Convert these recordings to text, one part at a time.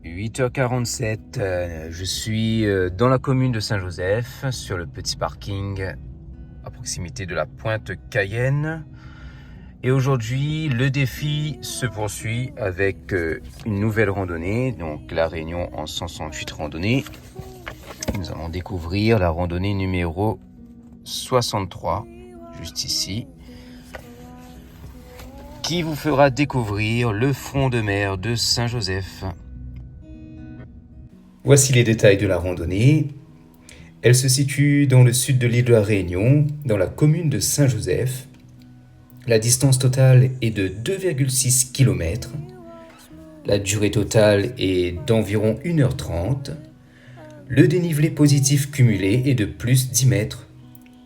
8h47, je suis dans la commune de Saint-Joseph, sur le petit parking à proximité de la pointe Cayenne. Et aujourd'hui, le défi se poursuit avec une nouvelle randonnée, donc la Réunion en 168 randonnées. Nous allons découvrir la randonnée numéro 63, juste ici, qui vous fera découvrir le front de mer de Saint-Joseph. Voici les détails de la randonnée. Elle se situe dans le sud de l'île de la Réunion, dans la commune de Saint-Joseph. La distance totale est de 2,6 km. La durée totale est d'environ 1h30. Le dénivelé positif cumulé est de plus 10 mètres.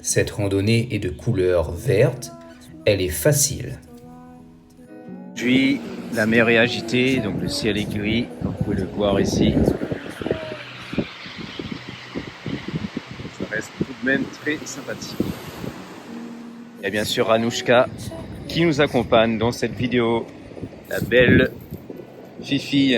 Cette randonnée est de couleur verte. Elle est facile. Puis la mer est agitée, donc le ciel est gris, vous pouvez le voir ici. Ça reste tout de même très sympathique. Il y a bien sûr Anouchka qui nous accompagne dans cette vidéo, la belle Fifi.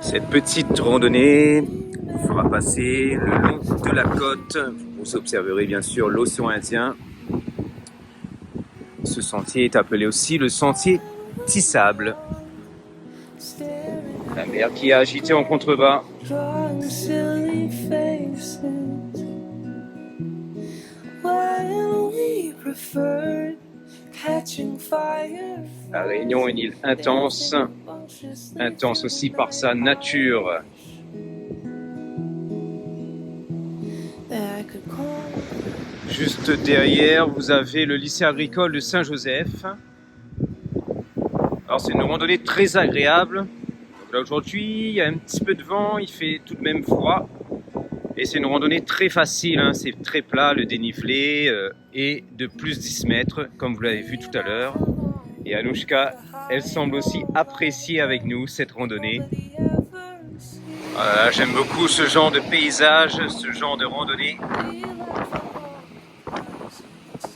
Cette petite randonnée vous fera passer le long de la côte. Vous observerez bien sûr l'océan Indien. Ce sentier est appelé aussi le sentier Tissable. La mer qui est agitée en contrebas. La Réunion est une île intense, intense aussi par sa nature. Juste derrière, vous avez le lycée agricole de Saint-Joseph. Alors c'est une randonnée très agréable. Donc là aujourd'hui, il y a un petit peu de vent, il fait tout de même froid. Et c'est une randonnée très facile, hein. C'est très plat, le dénivelé est de plus 10 mètres, comme vous l'avez vu tout à l'heure. Et Anouchka, elle semble aussi apprécier avec nous cette randonnée. J'aime beaucoup ce genre de paysage, ce genre de randonnée.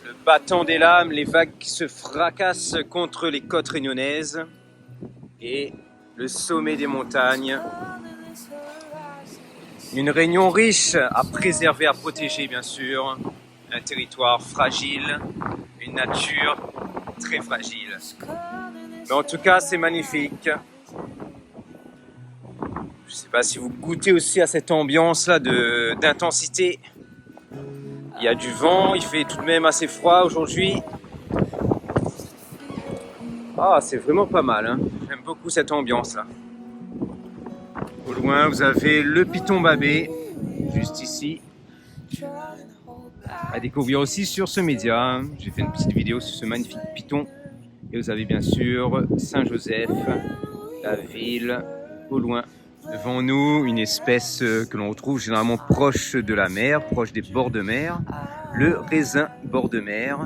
Le battant des lames, les vagues qui se fracassent contre les côtes réunionnaises et le sommet des montagnes. Une Réunion riche à préserver, à protéger bien sûr. Un territoire fragile, une nature très fragile. Mais en tout cas, c'est magnifique. Je ne sais pas si vous goûtez aussi à cette ambiance-là d'intensité. Il y a du vent, il fait tout de même assez froid aujourd'hui. Ah, c'est vraiment pas mal, hein. J'aime beaucoup cette ambiance-là. Au loin, vous avez le Piton Babé, juste ici. À découvrir aussi sur ce média. J'ai fait une petite vidéo sur ce magnifique piton. Et vous avez bien sûr Saint-Joseph, la ville, au loin. Devant nous, une espèce que l'on retrouve généralement proche de la mer, proche des bords de mer, le raisin bord de mer,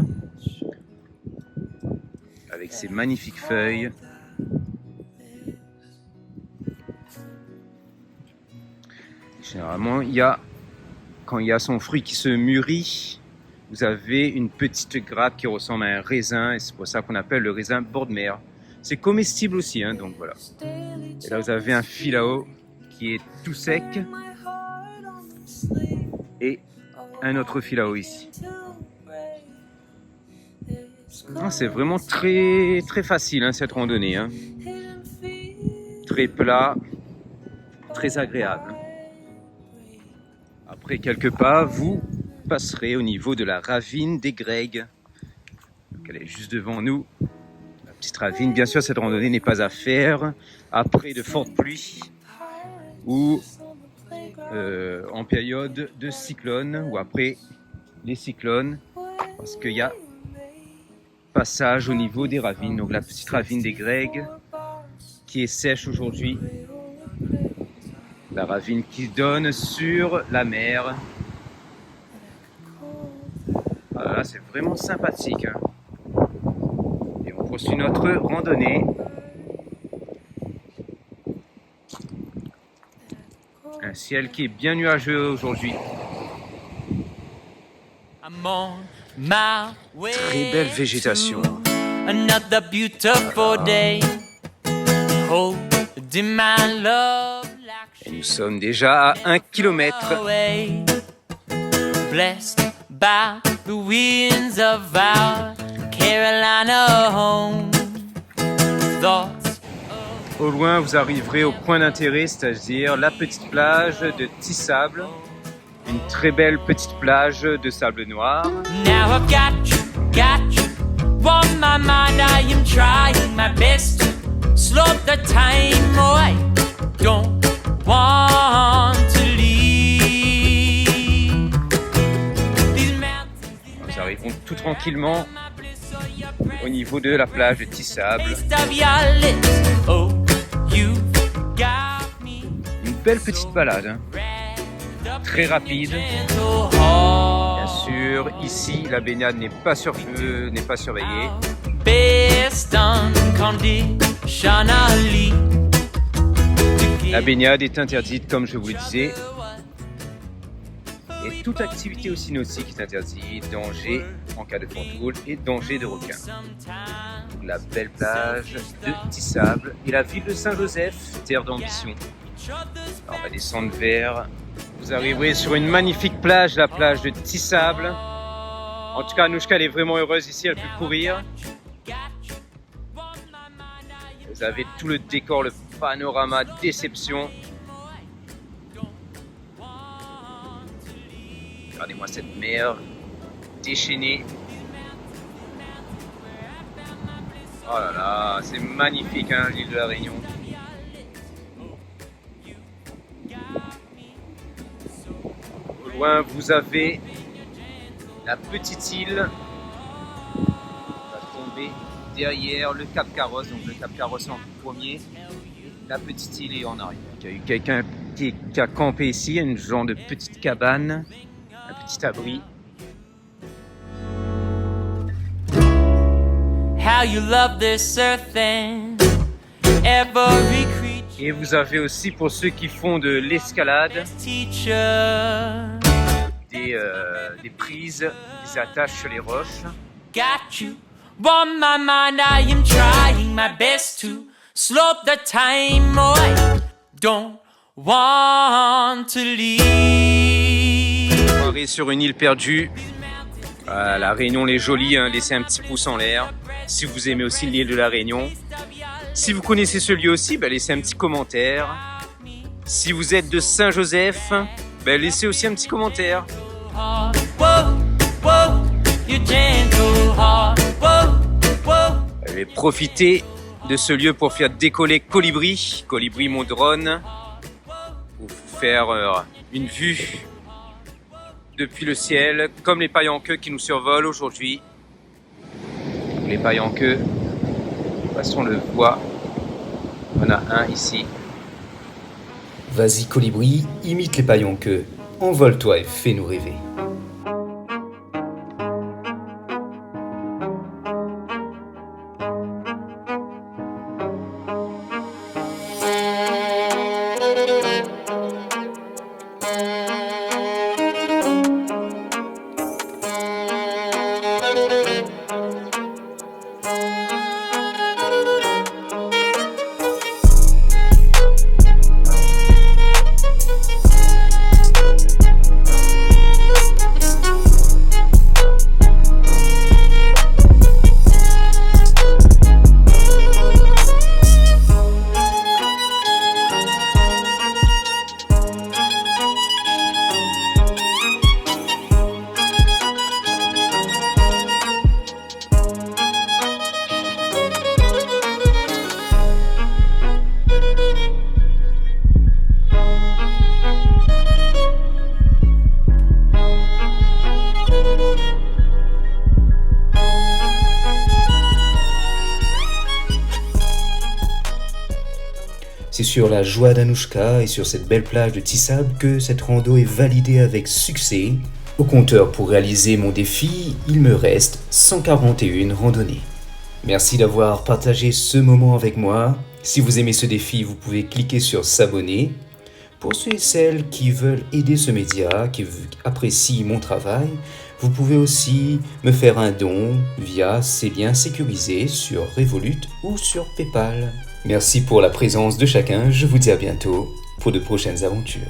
avec ses magnifiques feuilles. Généralement, quand il y a son fruit qui se mûrit, vous avez une petite grappe qui ressemble à un raisin, et c'est pour ça qu'on appelle le raisin bord de mer. C'est comestible aussi, hein, donc voilà. Et là, vous avez un filao qui est tout sec, et un autre filao ici. C'est vraiment très, très facile, hein, cette randonnée, hein. Très plat, très agréable. Après quelques pas, vous passerez au niveau de la ravine des Greigues. Donc elle est juste devant nous. La petite ravine, bien sûr, cette randonnée n'est pas à faire après de fortes pluies ou en période de cyclone ou après les cyclones, parce qu'il y a passage au niveau des ravines. Donc la petite ravine des Greigues qui est sèche aujourd'hui. La ravine qui donne sur la mer. Voilà, c'est vraiment sympathique, hein. Et on poursuit notre randonnée. Un ciel qui est bien nuageux aujourd'hui. Très belle végétation. another beautiful day. Holding my love like Et nous sommes déjà à 1 kilomètre. away. Blessed by the winds of our Carolina home. Thoughts Au loin, vous arriverez au point d'intérêt, c'est-à-dire la petite plage de Tissable. Une très belle petite plage de sable noir. now I've got you on my mind. I am trying my best to slow the time. Oh, I don't want to leave these mountains. Nous arriverons tout tranquillement au niveau de la plage de Tissable. Taste of your lips. Oh, you got me Une belle petite balade, hein. Très rapide. gentle Bien heart. sûr, ici, la baignade n'est pas surveillée. Best unconditionally. La baignade est interdite, comme je vous le disais. Et toute activité aussi nautique est interdite. Danger en cas de fantoul et danger de requin. La belle plage de Tissable et la ville de Saint-Joseph, terre d'ambition. Alors, on va descendre vers... Vous arriverez sur une magnifique plage, la plage de Tissable. En tout cas, Anouchka, elle est vraiment heureuse ici, elle peut courir. Vous avez tout le décor, le panorama déception. Regardez-moi cette mer déchaînée. Oh là là, c'est magnifique, hein, l'île de la Réunion. Au loin, vous avez la petite île qui va tomber derrière le Cap Carrosse, donc le Cap Carrosse en premier, la petite île est en arrière. Il y a eu quelqu'un qui a campé ici, une genre de petite cabane, un petit abri. How you love this earth and every creature. Et vous avez aussi, pour ceux qui font de l'escalade, Teacher, des prises, des attaches sur les roches. got you on my mind. I am trying my best to slow the time. Oh, I don't want to leave. Soirée sur une île perdue. La Réunion, les jolies, hein, laissez un petit pouce en l'air. Si vous aimez aussi l'île de la Réunion. Si vous connaissez ce lieu aussi, laissez un petit commentaire. Si vous êtes de Saint-Joseph, laissez aussi un petit commentaire. Whoa, whoa, you gentle heart. Whoa, whoa. Je vais profiter de ce lieu pour faire décoller Colibri. Colibri, mon drone. Pour vous faire une vue depuis le ciel, comme les pailles en queue qui nous survolent aujourd'hui. Les pailles en queue, de toute façon on le voit, on a un ici. Vas-y Colibri, imite les pailles en queue. Envole-toi et fais-nous rêver. C'est sur la joie d'Anouchka et sur cette belle plage de Tissable que cette rando est validée avec succès. Au compteur pour réaliser mon défi, il me reste 141 randonnées. Merci d'avoir partagé ce moment avec moi. Si vous aimez ce défi, vous pouvez cliquer sur s'abonner. Pour ceux et celles qui veulent aider ce média, qui apprécient mon travail, vous pouvez aussi me faire un don via ces liens sécurisés sur Revolut ou sur PayPal. Merci pour la présence de chacun, je vous dis à bientôt pour de prochaines aventures.